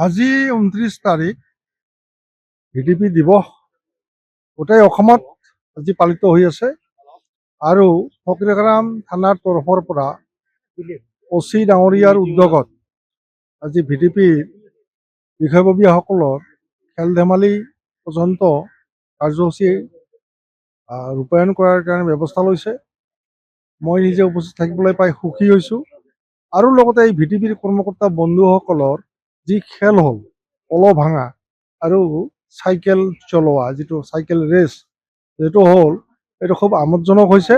আজি ২৯ তাৰিখ ভিডিপি দিৱস গোটেই অসমত আজি পালিত হৈ আছে আৰু ফকীৰগাম থানাৰ তৰফৰ পৰা অচি ডাঙৰীয়াৰ উদ্যোগত আজি ভিডিপিৰ বিষয়ববীয়াসকলৰ খেল ধেমালি পৰ্যন্ত কাৰ্যসূচী ৰূপায়ণ কৰাৰ কাৰণে ব্যৱস্থা লৈছে। মই নিজে উপস্থিত থাকিবলৈ পাই সুখী হৈছোঁ আৰু লগতে এই ভিডিপিৰ কৰ্মকৰ্তা বন্ধুসকলৰ যি খেল হ'ল পল ভাঙা আৰু চাইকেল চলোৱা, যিটো চাইকেল ৰেচ যিটো হ'ল, এইটো খুব আমোদজনক হৈছে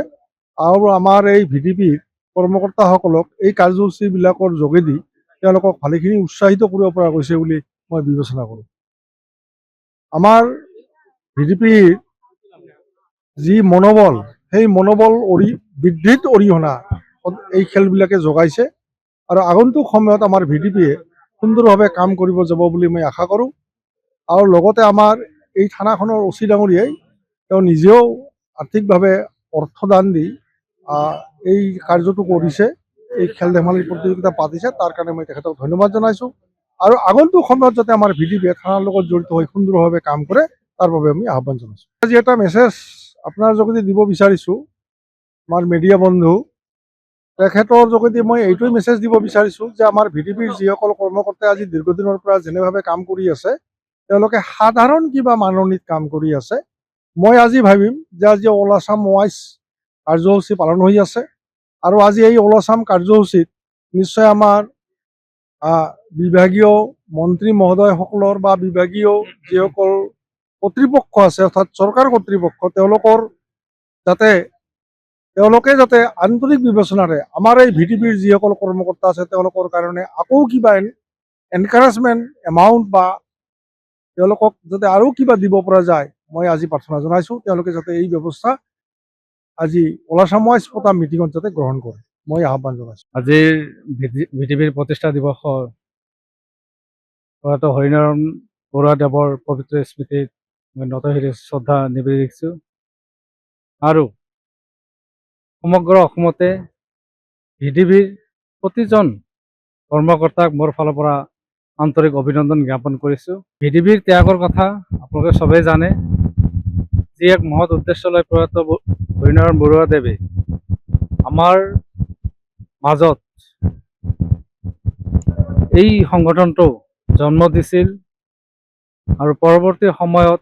আৰু আমাৰ এই ভিডিপিৰ কৰ্মকৰ্তাসকলক এই কাৰ্যসূচীবিলাকৰ যোগেদি তেওঁলোকক ভালেখিনি উৎসাহিত কৰিব পৰা গৈছে বুলি মই বিবেচনা কৰোঁ। আমাৰ ভিডিপিৰ যি মনোবল, সেই মনোবল বৃদ্ধিত অৰিহণা এই খেলবিলাকে যোগাইছে আৰু আগন্তুক সময়ত আমাৰ ভিডিপিয়ে সুন্দৰভাৱে কাম কৰিব যাব বুলি মই আশা কৰোঁ। আৰু লগতে আমাৰ এই থানাখনৰ অচি ডাঙৰীয়াই তেওঁ নিজেও আৰ্থিকভাৱে অৰ্থদান দি এই কাৰ্যটো কৰিছে, এই খেল ধেমালিৰ প্ৰতিযোগিতা পাতিছে, তাৰ কাৰণে মই তেখেতক ধন্যবাদ জনাইছোঁ। আৰু আগন্তুক সময়ত যাতে আমাৰ ভিডিপিয়ে থানাৰ লগত জড়িত হৈ সুন্দৰভাৱে কাম কৰে, তাৰ বাবে আমি আহ্বান জনাইছোঁ। আজি এটা মেছেজ আপোনাৰ যোগেদি দিব বিচাৰিছোঁ আমাৰ মিডিয়া বন্ধু, তেখেতৰ যোগেদি মই এইটোৱে মেছেজ দিব বিচাৰিছোঁ যে আমাৰ ভিডিপিৰ যিসকল কৰ্মকৰ্তাই আজি দীৰ্ঘদিনৰ পৰা যেনেভাৱে কাম কৰি আছে, তেওঁলোকে সাধাৰণ কিবা মাননিত কাম কৰি আছে। মই আজি ভাবিম যে আজি অল আছাম ৱাইজ কাৰ্যসূচী পালন হৈ আছে আৰু আজি এই অল আছাম কাৰ্যসূচীত নিশ্চয় আমাৰ বিভাগীয় মন্ত্ৰী মহোদয়সকলৰ বা বিভাগীয় যিসকল কৰ্তৃপক্ষ আছে, অৰ্থাৎ চৰকাৰ কৰ্তৃপক্ষ, তেওঁলোকে যাতে আন্তৰিক বিবেচনাৰে আমাৰ এই ভিডিপিৰ যিসকল কৰ্মকৰ্তা আছে তেওঁলোকৰ কাৰণে আকৌ কিবা এনকাৰেজমেণ্ট এমাউণ্ট বা তেওঁলোকক যাতে আৰু কিবা দিব পৰা যায়, মই আজি প্ৰাৰ্থনা জনাইছোঁ। তেওঁলোকে যাতে এই ব্যৱস্থা আজি অল আছাম ৱাইজ পতা মিটিঙত যাতে গ্ৰহণ কৰে, মই আহ্বান জনাইছোঁ। আজিৰ ভিডিপিৰ প্ৰতিষ্ঠা দিৱসৰ প্ৰয়াত হৰিনাৰায়ণ বৰুৱাদেৱৰ পবিত্ৰ স্মৃতিত মই নতশিৰে শ্ৰদ্ধা নিবেদিছোঁ আৰু সমগ্ৰ অসমতে ভিডিপিৰ প্ৰতিজন কৰ্মকৰ্তাক মোৰ ফালৰ পৰা আন্তৰিক অভিনন্দন জ্ঞাপন কৰিছোঁ। ভিডিপিৰ ত্যাগৰ কথা আপোনালোকে চবেই জানে। যি এক মহৎ উদ্দেশ্য লৈ প্ৰয়াত হৰিনাৰায়ণ বৰুৱাদেৱে আমাৰ মাজত এই সংগঠনটো জন্ম দিছিল আৰু পৰৱৰ্তী সময়ত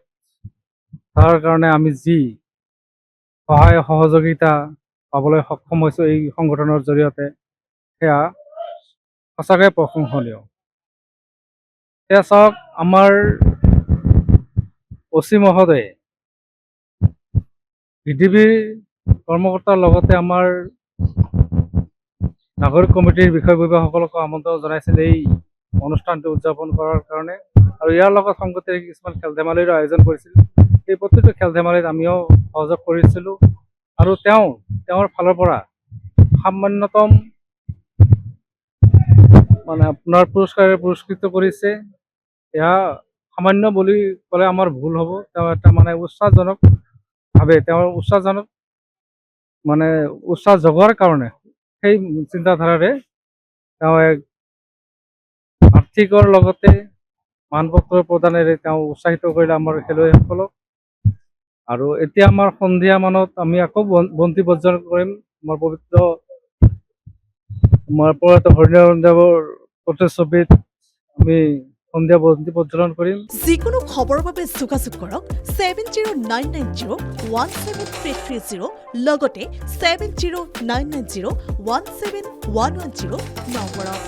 তাৰ কাৰণে আমি যি সহায় সহযোগিতা পাবলৈ সক্ষম হৈছোঁ এই সংগঠনৰ জৰিয়তে, সেয়া সঁচাকৈ প্ৰশংসনীয়। এতিয়া চাওক, আমাৰ অচি মহোদয়ে ভিডিপিৰ কৰ্মকৰ্তাৰ লগতে আমাৰ নাগৰিক কমিটিৰ বিষয়ববীয়াসকলকো আমন্ত্ৰণ জনাইছিল এই অনুষ্ঠানটো উদযাপন কৰাৰ কাৰণে, আৰু ইয়াৰ লগত সংগতি ৰাখি কিছুমান খেল ধেমালিৰো আয়োজন কৰিছিল। এই প্ৰতিটো খেল ধেমালিত আমিও সহযোগ কৰিছিলোঁ আৰু তেওঁৰ ফালৰ পৰা সামান্যতম আপোনাৰ পুৰস্কাৰে পুৰস্কৃত কৰিছে। এয়া সামান্য বুলি ক'লে আমাৰ ভুল হ'ব। তেওঁ এটা উৎসাহজনকভাৱে উৎসাহ জগোৱাৰ কাৰণে সেই চিন্তাধাৰাৰে তেওঁ এক আৰ্থিকৰ লগতে মানপত্ৰ প্ৰদানেৰে তেওঁ উৎসাহিত কৰিলে আমাৰ খেলুৱৈসকলক। আৰু এতিয়া আমাৰ সন্ধিয়া মানত আমি আকৌ বন্তি প্ৰজ্বলন কৰিম। আমাৰ পবিত্ৰ প্ৰয়াত হৰিনাৰায়ণ দেৱৰ প্ৰতিচ্ছবিত আমি সন্ধিয়া বন্তি প্ৰজ্বলন কৰিম। যিকোনো খবৰৰ বাবে যোগাযোগ কৰক 7099017330 লগতে 7099017110 নম্বৰত।